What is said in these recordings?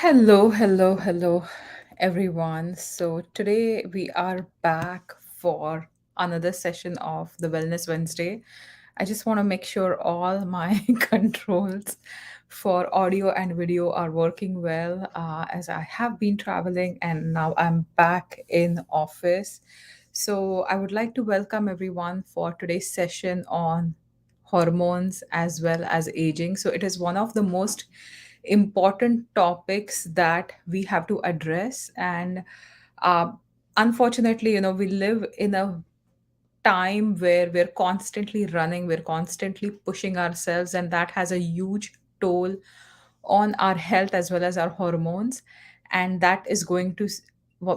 Hello, everyone. So, today we are back for another session of the Wellness Wednesday. I just want to make sure all my controls for audio and video are working well as I have been traveling and now I'm back in office. So, I would like to welcome everyone for today's session on hormones as well as aging. So, it is one of the most important topics that we have to address. And uh, unfortunately, we live in a time where we're constantly running, we're constantly pushing ourselves, and that has a huge toll on our health as well as our hormones. And that is going to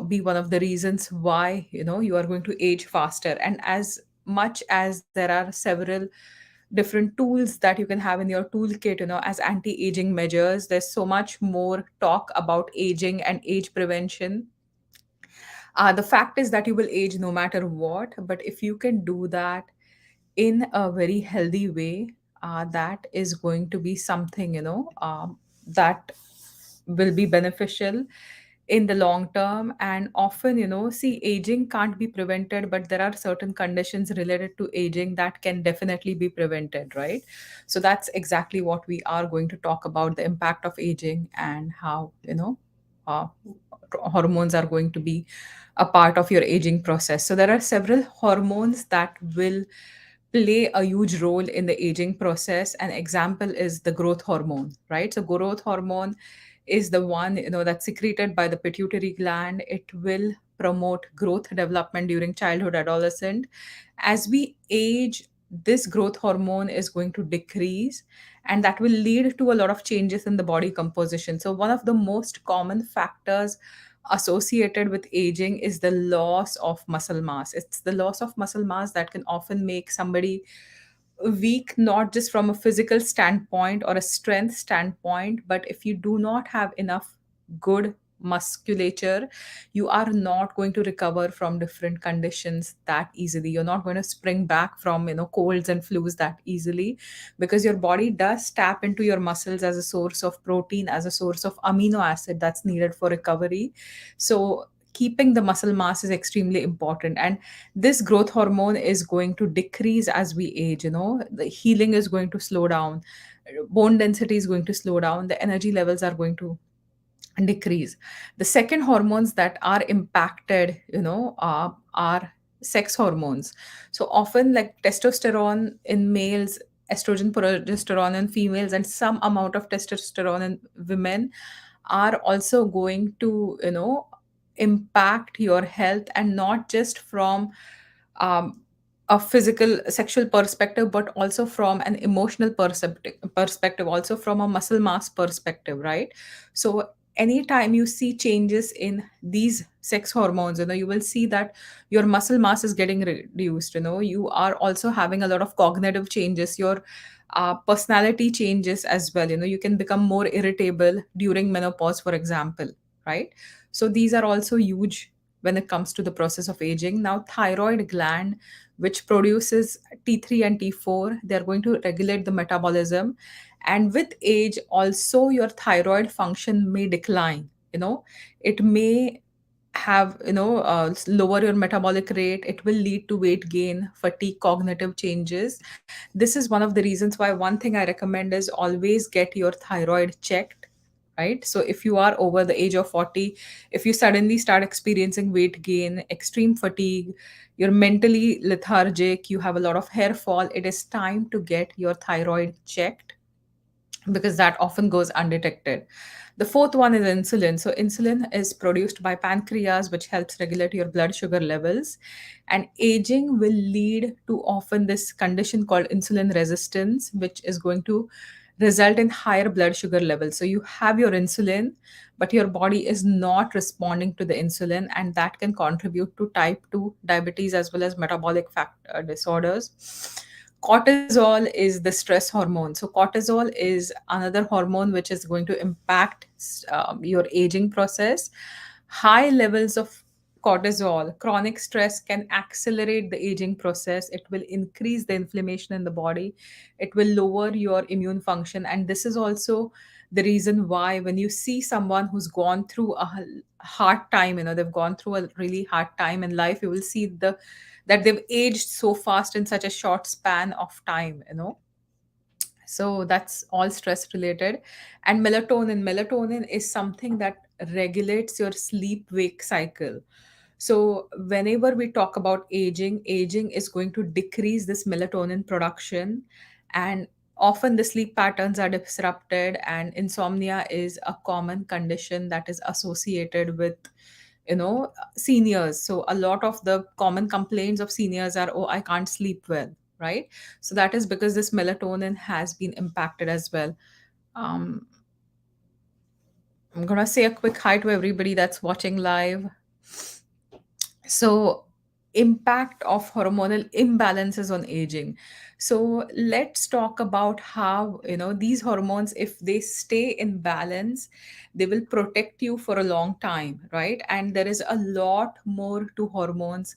be one of the reasons why you are going to age faster. And as much as there are several different tools that you can have in your toolkit, as anti-aging measures, there's so much more talk about aging and age prevention. The fact is that you will age no matter what, but if you can do that in a very healthy way, that is going to be something, that will be beneficial in the long term. And often, see, aging can't be prevented, but there are certain conditions related to aging that can definitely be prevented, right? So that's exactly what we are going to talk about, the impact of aging and how, uh, hormones are going to be a part of your aging process. So there are several hormones that will play a huge role in the aging process. An example is the growth hormone, right? So growth hormone is the one that's secreted by the pituitary gland. It will promote growth development during childhood, adolescent. As we age, this growth hormone is going to decrease, and that will lead to a lot of changes in the body composition. So one of the most common factors associated with aging is the loss of muscle mass. It's the loss of muscle mass that can often make somebody weak, not just from a physical standpoint or a strength standpoint, but if you do not have enough good musculature, you are not going to recover from different conditions that easily. You're not going to spring back from colds and flus that easily, because your body does tap into your muscles as a source of protein, as a source of amino acid that's needed for recovery. So keeping the muscle mass is extremely important. And this growth hormone is going to decrease as we age. The healing is going to slow down, bone density is going to slow down, the energy levels are going to decrease. The second hormones that are impacted, are sex hormones. So often, like testosterone in males, estrogen, progesterone in females, and some amount of testosterone in women are also going to impact your health, and not just from um, a physical sexual perspective, but also from an emotional perspective, also from a muscle mass perspective, right? So anytime you see changes in these sex hormones, you will see that your muscle mass is getting reduced. You are also having a lot of cognitive changes. Your personality changes as well. You can become more irritable during menopause, for example, right? So these are also huge when it comes to the process of aging. Now, thyroid gland, which produces T3 and T4, they're going to regulate the metabolism. And with age, also your thyroid function may decline. It may have lower your metabolic rate. It will lead to weight gain, fatigue, cognitive changes. This is one of the reasons why one thing I recommend is always get your thyroid checked, right? So if you are over the age of 40, if you suddenly start experiencing weight gain, extreme fatigue, you're mentally lethargic, you have a lot of hair fall, it is time to get your thyroid checked, because that often goes undetected. The fourth one is insulin. So insulin is produced by pancreas, which helps regulate your blood sugar levels. And aging will lead to often this condition called insulin resistance, which is going to result in higher blood sugar levels. So you have your insulin, but your body is not responding to the insulin, and that can contribute to type 2 diabetes as well as metabolic disorders. Cortisol is the stress hormone. So cortisol is another hormone which is going to impact your aging process. High levels of cortisol. Chronic stress can accelerate the aging process. It will increase the inflammation in the body. It will lower your immune function. And this is also the reason why when you see someone who's gone through a hard time, they've gone through a really hard time in life, you will see that they've aged so fast in such a short span of time. So that's all stress related. And melatonin is something that regulates your sleep wake cycle. So whenever we talk about aging is going to decrease this melatonin production, and often the sleep patterns are disrupted, and insomnia is a common condition that is associated with seniors. So a lot of the common complaints of seniors are, oh, I can't sleep well, right? So that is because this melatonin has been impacted as well. um, I'm gonna say a quick hi to everybody that's watching live. So, impact of hormonal imbalances on aging. So let's talk about how these hormones, if they stay in balance, they will protect you for a long time, right? And there is a lot more to hormones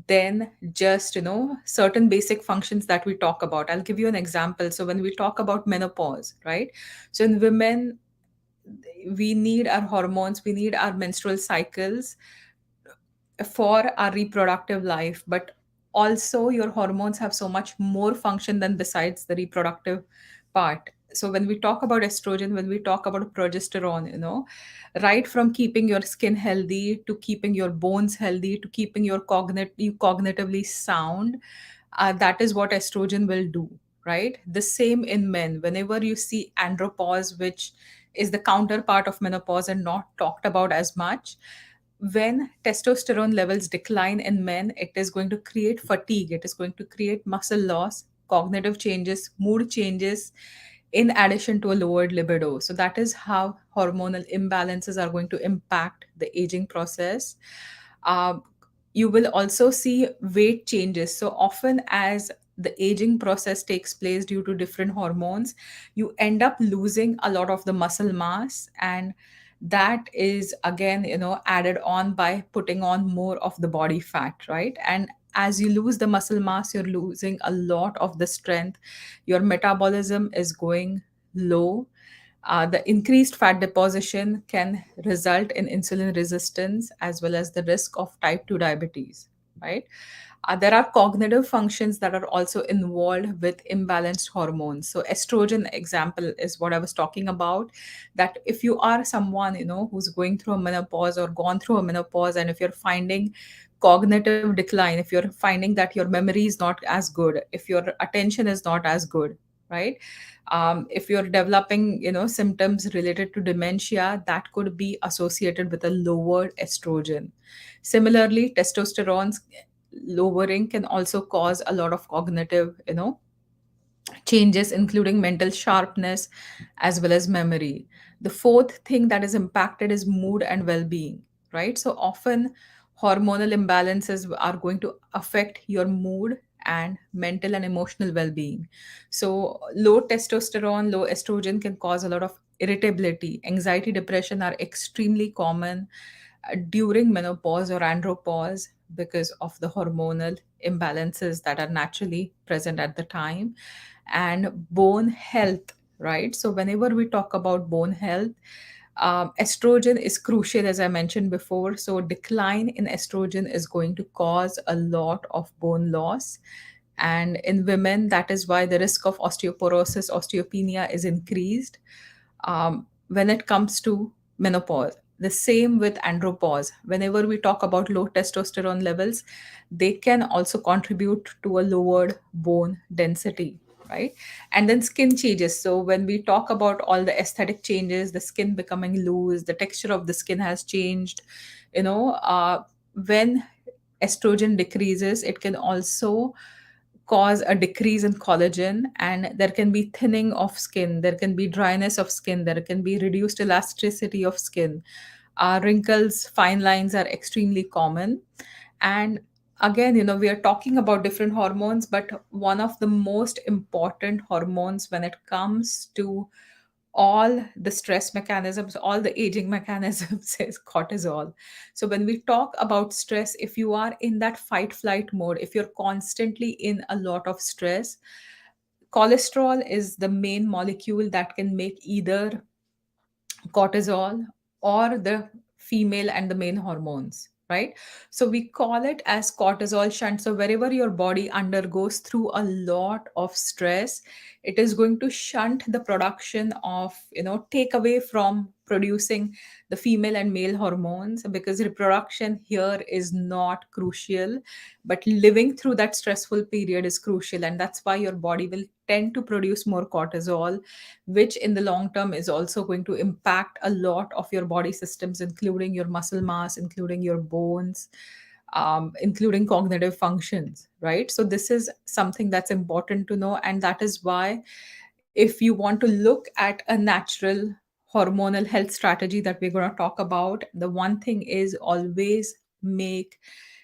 than just certain basic functions that we talk about. I'll give you an example. So when we talk about menopause, right? So in women, we need our hormones, we need our menstrual cycles for our reproductive life, but also your hormones have so much more function than besides the reproductive part. So when we talk about estrogen, when we talk about progesterone, right from keeping your skin healthy to keeping your bones healthy to keeping you cognitively sound, that is what estrogen will do, right? The same in men. Whenever you see andropause, which is the counterpart of menopause and not talked about as much, when testosterone levels decline in men, it is going to create fatigue, it is going to create muscle loss, cognitive changes, mood changes, in addition to a lowered libido. So that is how hormonal imbalances are going to impact the aging process. Uh, you will also see weight changes. So often, as the aging process takes place due to different hormones, you end up losing a lot of the muscle mass, and that is again added on by putting on more of the body fat, right? And as you lose the muscle mass, you're losing a lot of the strength. Your metabolism is going low. The increased fat deposition can result in insulin resistance as well as the risk of type 2 diabetes, right? There are cognitive functions that are also involved with imbalanced hormones. So, estrogen example is what I was talking about. That if you are someone who's going through a menopause or gone through a menopause, and if you're finding cognitive decline, if you're finding that your memory is not as good, if your attention is not as good, right? If you're developing symptoms related to dementia, that could be associated with a lowered estrogen. Similarly, testosterone lowering can also cause a lot of cognitive changes, including mental sharpness as well as memory. The fourth thing that is impacted is mood and well being, right? So often, hormonal imbalances are going to affect your mood and mental and emotional well being. So, low testosterone, low estrogen can cause a lot of irritability. Anxiety, depression are extremely common during menopause or andropause because of the hormonal imbalances that are naturally present at the time. And bone health, right? So whenever we talk about bone health, estrogen is crucial, as I mentioned before. So decline in estrogen is going to cause a lot of bone loss, and in women, that is why the risk of osteoporosis, osteopenia is increased when it comes to menopause. The same with andropause. Whenever we talk about low testosterone levels, they can also contribute to a lowered bone density, right? And then skin changes. So when we talk about all the aesthetic changes, the skin becoming loose, the texture of the skin has changed. When estrogen decreases, it can also cause a decrease in collagen, and there can be thinning of skin, there can be dryness of skin, there can be reduced elasticity of skin. Wrinkles, fine lines are extremely common. And again, we are talking about different hormones, but one of the most important hormones when it comes to all the stress mechanisms, all the aging mechanisms is cortisol. So when we talk about stress, if you are in that fight flight mode, if you're constantly in a lot of stress, cholesterol is the main molecule that can make either cortisol or the female and the male hormones, right? So we call it as cortisol shunt. So wherever your body undergoes through a lot of stress, it is going to shunt the production of, take away from producing the female and male hormones, because reproduction here is not crucial, but living through that stressful period is crucial. And that's why your body will tend to produce more cortisol, which in the long term is also going to impact a lot of your body systems, including your muscle mass, including your bones, including cognitive functions, right? So, this is something that's important to know. And that is why, if you want to look at a natural hormonal health strategy that we're going to talk about, the one thing is always make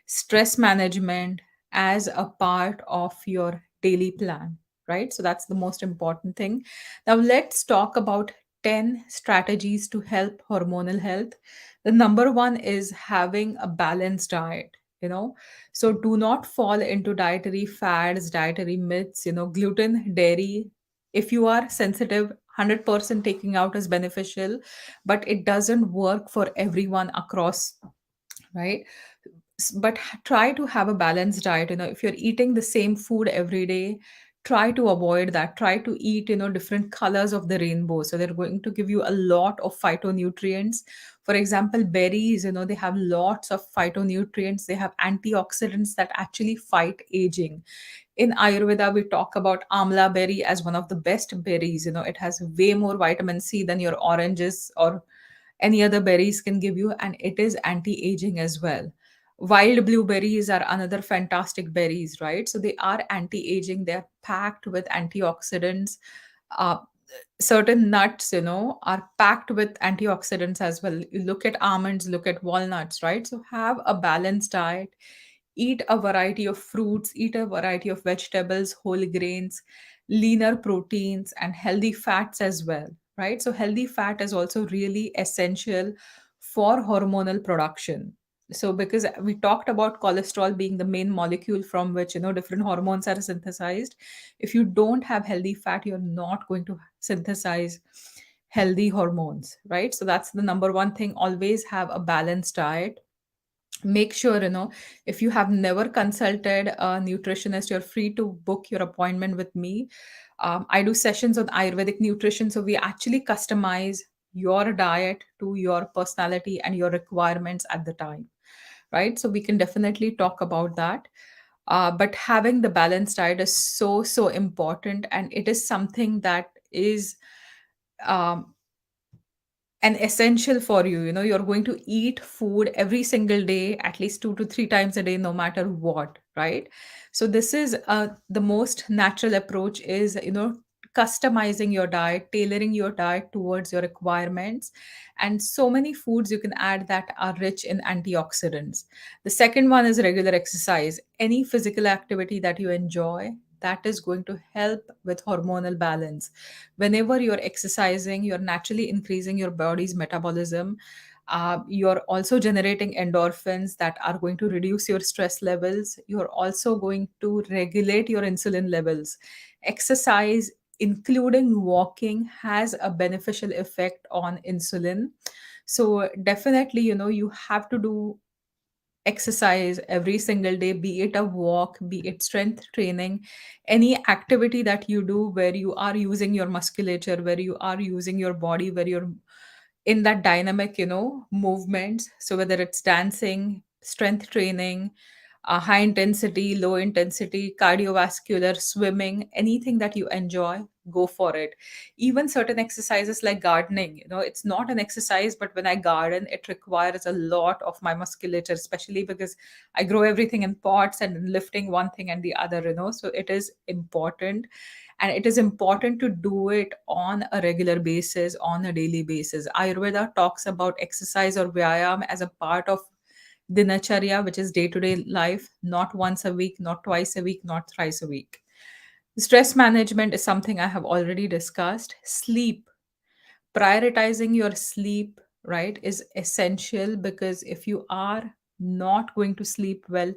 stress management as a part of your daily plan, right? So that's the most important thing. Now, let's talk about 10 strategies to help hormonal health. The number one is having a balanced diet. So do not fall into dietary fads, dietary myths. Gluten, dairy, if you are sensitive, 100% taking out is beneficial, but it doesn't work for everyone across, right? But try to have a balanced diet. If you're eating the same food every day, try to avoid that. Try to eat, different colors of the rainbow, so they're going to give you a lot of phytonutrients. For example, berries, they have lots of phytonutrients. They have antioxidants that actually fight aging. In Ayurveda, we talk about amla berry as one of the best berries. It has way more vitamin C than your oranges or any other berries can give you, and it is anti-aging as well. Wild blueberries are another fantastic berries, right? So they are anti-aging. They're packed with antioxidants. uh, Certain nuts, are packed with antioxidants as well. You look at almonds, look at walnuts, right? So have a balanced diet. Eat a variety of fruits, eat a variety of vegetables, whole grains, leaner proteins, and healthy fats as well, right? So healthy fat is also really essential for hormonal production. So because we talked about cholesterol being the main molecule from which, different hormones are synthesized, if you don't have healthy fat, you're not going to synthesize healthy hormones, right? So that's the number one thing. Always have a balanced diet. Make sure, if you have never consulted a nutritionist, you're free to book your appointment with me. I do sessions on Ayurvedic nutrition, so we actually customize your diet to your personality and your requirements at the time, right? So we can definitely talk about that. But having the balanced diet is so, so important. And it is something that is um, an essential for you. You're going to eat food every single day, at least 2 to 3 times a day, no matter what, right? So this is the most natural approach is, customizing your diet, tailoring your diet towards your requirements. And so many foods you can add that are rich in antioxidants. The second one is regular exercise. Any physical activity that you enjoy, that is going to help with hormonal balance. Whenever you're exercising, you're naturally increasing your body's metabolism. You're also generating endorphins that are going to reduce your stress levels. You're also going to regulate your insulin levels. Exercise, including walking, has a beneficial effect on insulin. So definitely, you have to do exercise every single day, be it a walk, be it strength training, any activity that you do where you are using your musculature, where you are using your body, where you're in that dynamic, movements. So whether it's dancing, strength training, high intensity, low intensity, cardiovascular, swimming, anything that you enjoy, go for it. Even certain exercises like gardening, it's not an exercise, but when I garden, it requires a lot of my musculature, especially because I grow everything in pots and lifting one thing and the other, so it is important. And it is important to do it on a regular basis, on a daily basis. Ayurveda talks about exercise or vyayam as a part of dinacharya, which is day to day life, not once a week, not twice a week, not thrice a week. Stress management is something I have already discussed. Sleep. prioritizing your sleep, right, is essential, because if you are not going to sleep well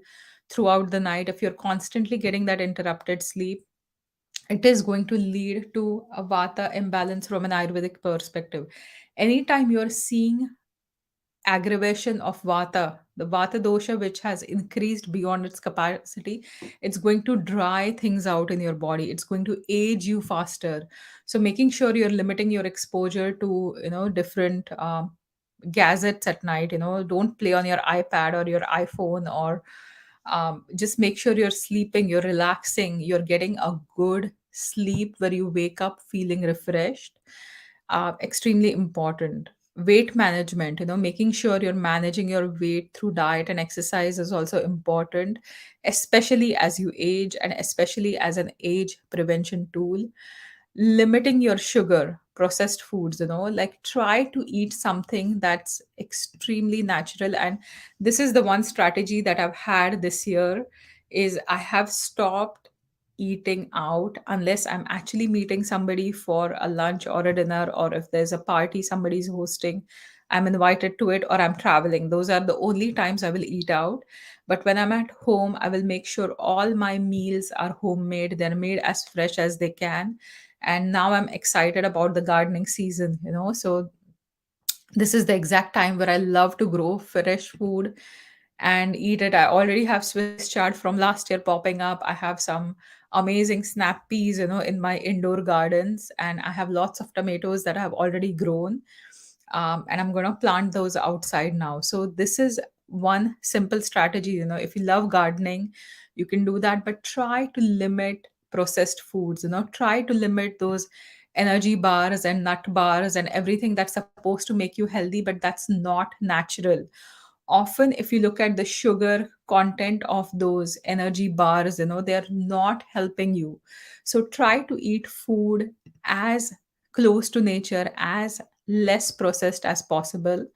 throughout the night, if you're constantly getting that interrupted sleep, it is going to lead to a vata imbalance from an Ayurvedic perspective. Anytime you're seeing aggravation of vata, the vata dosha, which has increased beyond its capacity, it's going to dry things out in your body. It's going to age you faster. So making sure you're limiting your exposure to, different gadgets at night. Don't play on your iPad or your iPhone, or just make sure you're sleeping, you're relaxing, you're getting a good sleep where you wake up feeling refreshed. Extremely important. Weight management, making sure you're managing your weight through diet and exercise is also important, especially as you age and especially as an age prevention tool. Limiting your sugar, processed foods, like try to eat something that's extremely natural. And this is the one strategy that I've had this year, is I have stopped eating out unless I'm actually meeting somebody for a lunch or a dinner, or if there's a party somebody's hosting, I'm invited to it, or I'm traveling. Those are the only times I will eat out. But when I'm at home, I will make sure all my meals are homemade, they're made as fresh as they can. And now I'm excited about the gardening season, so this is the exact time where I love to grow fresh food and eat it. I already have Swiss chard from last year popping up. I have some amazing snap peas, in my indoor gardens, and I have lots of tomatoes that I have already grown. And I'm going to plant those outside now. So this is one simple strategy. If you love gardening, you can do that, but try to limit processed foods. Try to limit those energy bars and nut bars and everything that's supposed to make you healthy, but that's not natural. Often, if you look at the sugar content of those energy bars, they're not helping you. So try to eat food as close to nature, as less processed as possible.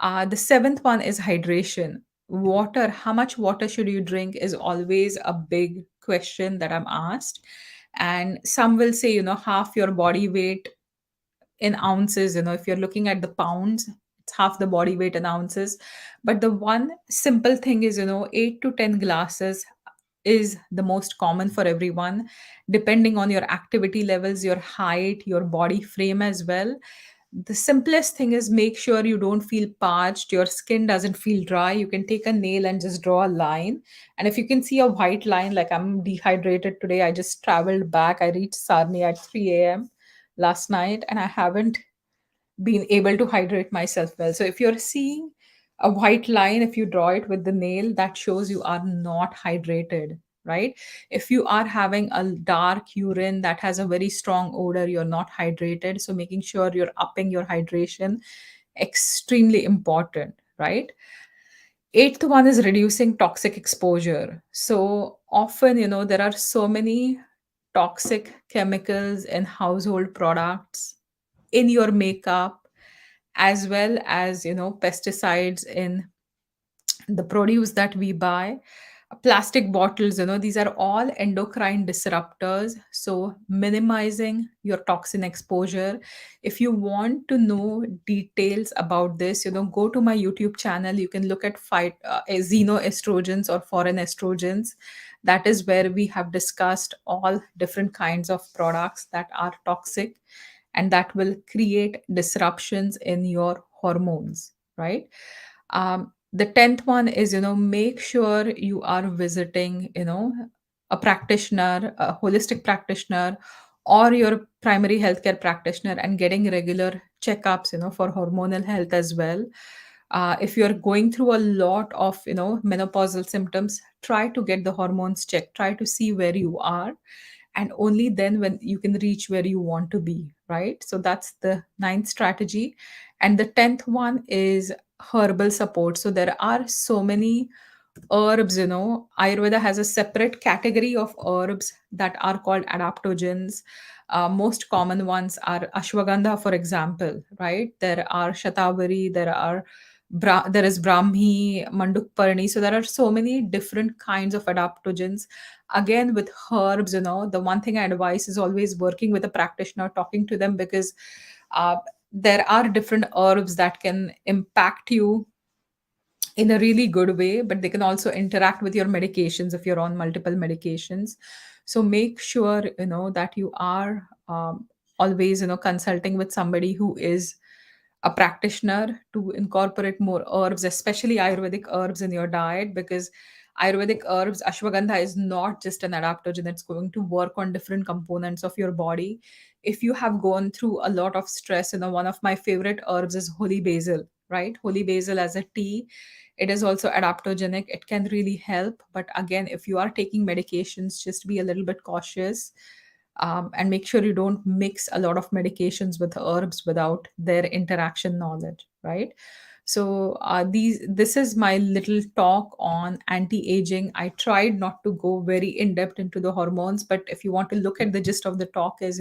The seventh one is hydration. Water, how much water should you drink, is always a big question that I'm asked. And some will say, half your body weight in ounces. If you're looking at the pounds, it's half the body weight in ounces. But the one simple thing is, 8 to 10 glasses is the most common for everyone, depending on your activity levels, your height, your body frame as well. The simplest thing is make sure you don't feel parched, your skin doesn't feel dry. You can take a nail and just draw a line. And if you can see a white line, like I'm dehydrated today, I just traveled back. I reached Sarni at 3 a.m. last night, and I haven't been able to hydrate myself well. So if you're seeing a white line, if you draw it with the nail, that shows you are not hydrated, right? If you are having a dark urine that has a very strong odor, you're not hydrated. So making sure you're upping your hydration, extremely important, right? Eighth one is reducing toxic exposure. So often, there are so many toxic chemicals in household products, in your makeup, as well as, pesticides in the produce that we buy. Plastic bottles, these are all endocrine disruptors. So minimizing your toxin exposure. If you want to know details about this, go to my YouTube channel. You can look at xenoestrogens or foreign estrogens. That is where we have discussed all different kinds of products that are toxic and that will create disruptions in your hormones, right? The 10th one is, make sure you are visiting, a practitioner, a holistic practitioner, or your primary healthcare practitioner, and getting regular checkups, for hormonal health as well. If you're going through a lot of, menopausal symptoms, try to get the hormones checked, try to see where you are, and only then when you can reach where you want to be, right? So that's the ninth strategy. And the 10th one is herbal support. So there are so many herbs. Ayurveda has a separate category of herbs that are called adaptogens. Most common ones are ashwagandha, for example, right? There are shatavari, there is brahmi, mandukparni. So there are so many different kinds of adaptogens. Again, with herbs, the one thing I advise is always working with a practitioner, talking to them, because there are different herbs that can impact you in a really good way, but they can also interact with your medications if you're on multiple medications. So make sure that you are always consulting with somebody who is a practitioner to incorporate more herbs, especially Ayurvedic herbs in your diet, because Ayurvedic herbs, ashwagandha is not just an adaptogen, it's going to work on different components of your body. If you have gone through a lot of stress, one of my favorite herbs is holy basil, right? Holy basil as a tea, it is also adaptogenic. It can really help. But again, if you are taking medications, just be a little bit cautious, and make sure you don't mix a lot of medications with herbs without their interaction knowledge, right? So this is my little talk on anti-aging. I tried not to go very in depth into the hormones, but if you want to look at the gist of the talk is,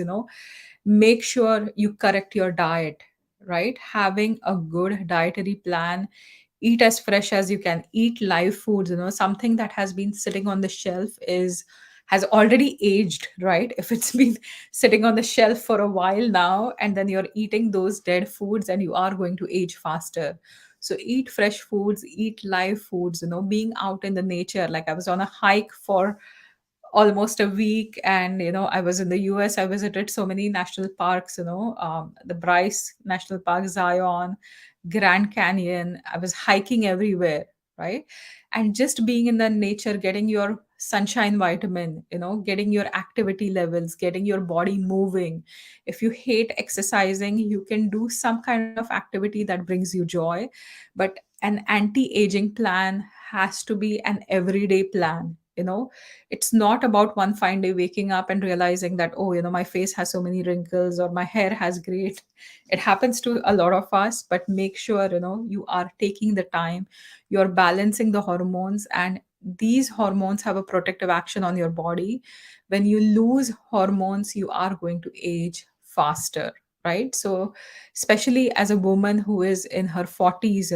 make sure you correct your diet, right? Having a good dietary plan, eat as fresh as you can, eat live foods. Something that has been sitting on the shelf is has already aged, right? If it's been sitting on the shelf for a while now and then you're eating those dead foods, and you are going to age faster. So eat fresh foods, eat live foods. Being out in the nature, like I was on a hike for almost a week, and I was in the US. I visited so many national parks, the Bryce National Park, Zion, Grand Canyon. I was hiking everywhere, right? And just being in the nature, getting your sunshine vitamin, getting your activity levels, getting your body moving. If you hate exercising, you can do some kind of activity that brings you joy. But an anti-aging plan has to be an everyday plan. It's not about one fine day waking up and realizing that, oh, my face has so many wrinkles or my hair has great. It happens to a lot of us, but make sure you are taking the time, you're balancing the hormones, and these hormones have a protective action on your body. When you lose hormones, you are going to age faster, right? So especially as a woman who is in her 40s,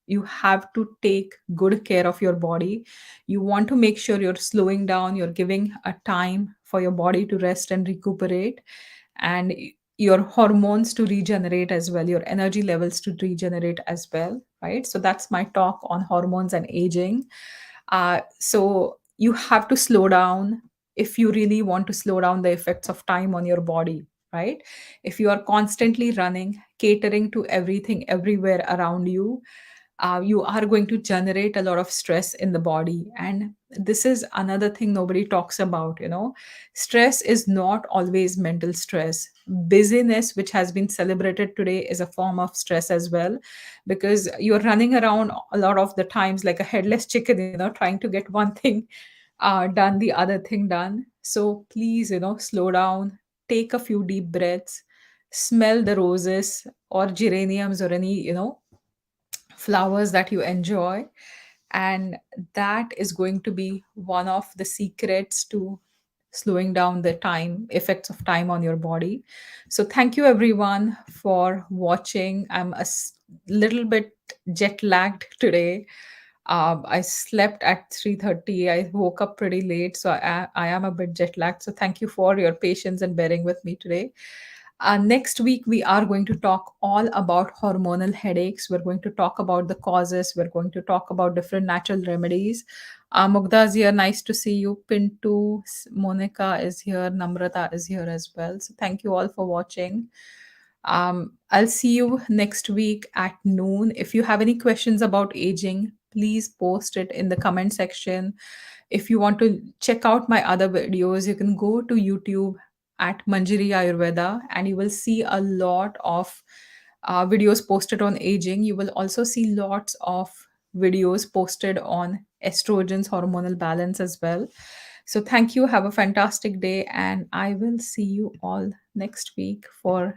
you have to take good care of your body. You want to make sure you're slowing down, you're giving a time for your body to rest and recuperate, and your hormones to regenerate as well, your energy levels to regenerate as well, right? So that's my talk on hormones and aging. So you have to slow down if you really want to slow down the effects of time on your body, right? If you are constantly running, catering to everything everywhere around you, you are going to generate a lot of stress in the body. And this is another thing nobody talks about. Stress is not always mental stress. Busyness, which has been celebrated today, is a form of stress as well, because you're running around a lot of the times like a headless chicken, trying to get one thing done, the other thing done. So please, slow down, take a few deep breaths, smell the roses or geraniums or any flowers that you enjoy, and that is going to be one of the secrets to slowing down the time effects of time on your body. So thank you everyone for watching. I'm little bit jet lagged today. I slept at 3:30. I woke up pretty late, so I am a bit jet lagged. So thank you for your patience and bearing with me today. Next week, we are going to talk all about hormonal headaches. We're going to talk about the causes. We're going to talk about different natural remedies. Mugda is here. Nice to see you. Pintu, Monica is here. Namrata is here as well. So thank you all for watching. I'll see you next week at noon. If you have any questions about aging, please post it in the comment section. If you want to check out my other videos, you can go to YouTube at Manjari Ayurveda, and you will see a lot of videos posted on aging. You will also see lots of videos posted on estrogens, hormonal balance as well. So, thank you. Have a fantastic day, and I will see you all next week for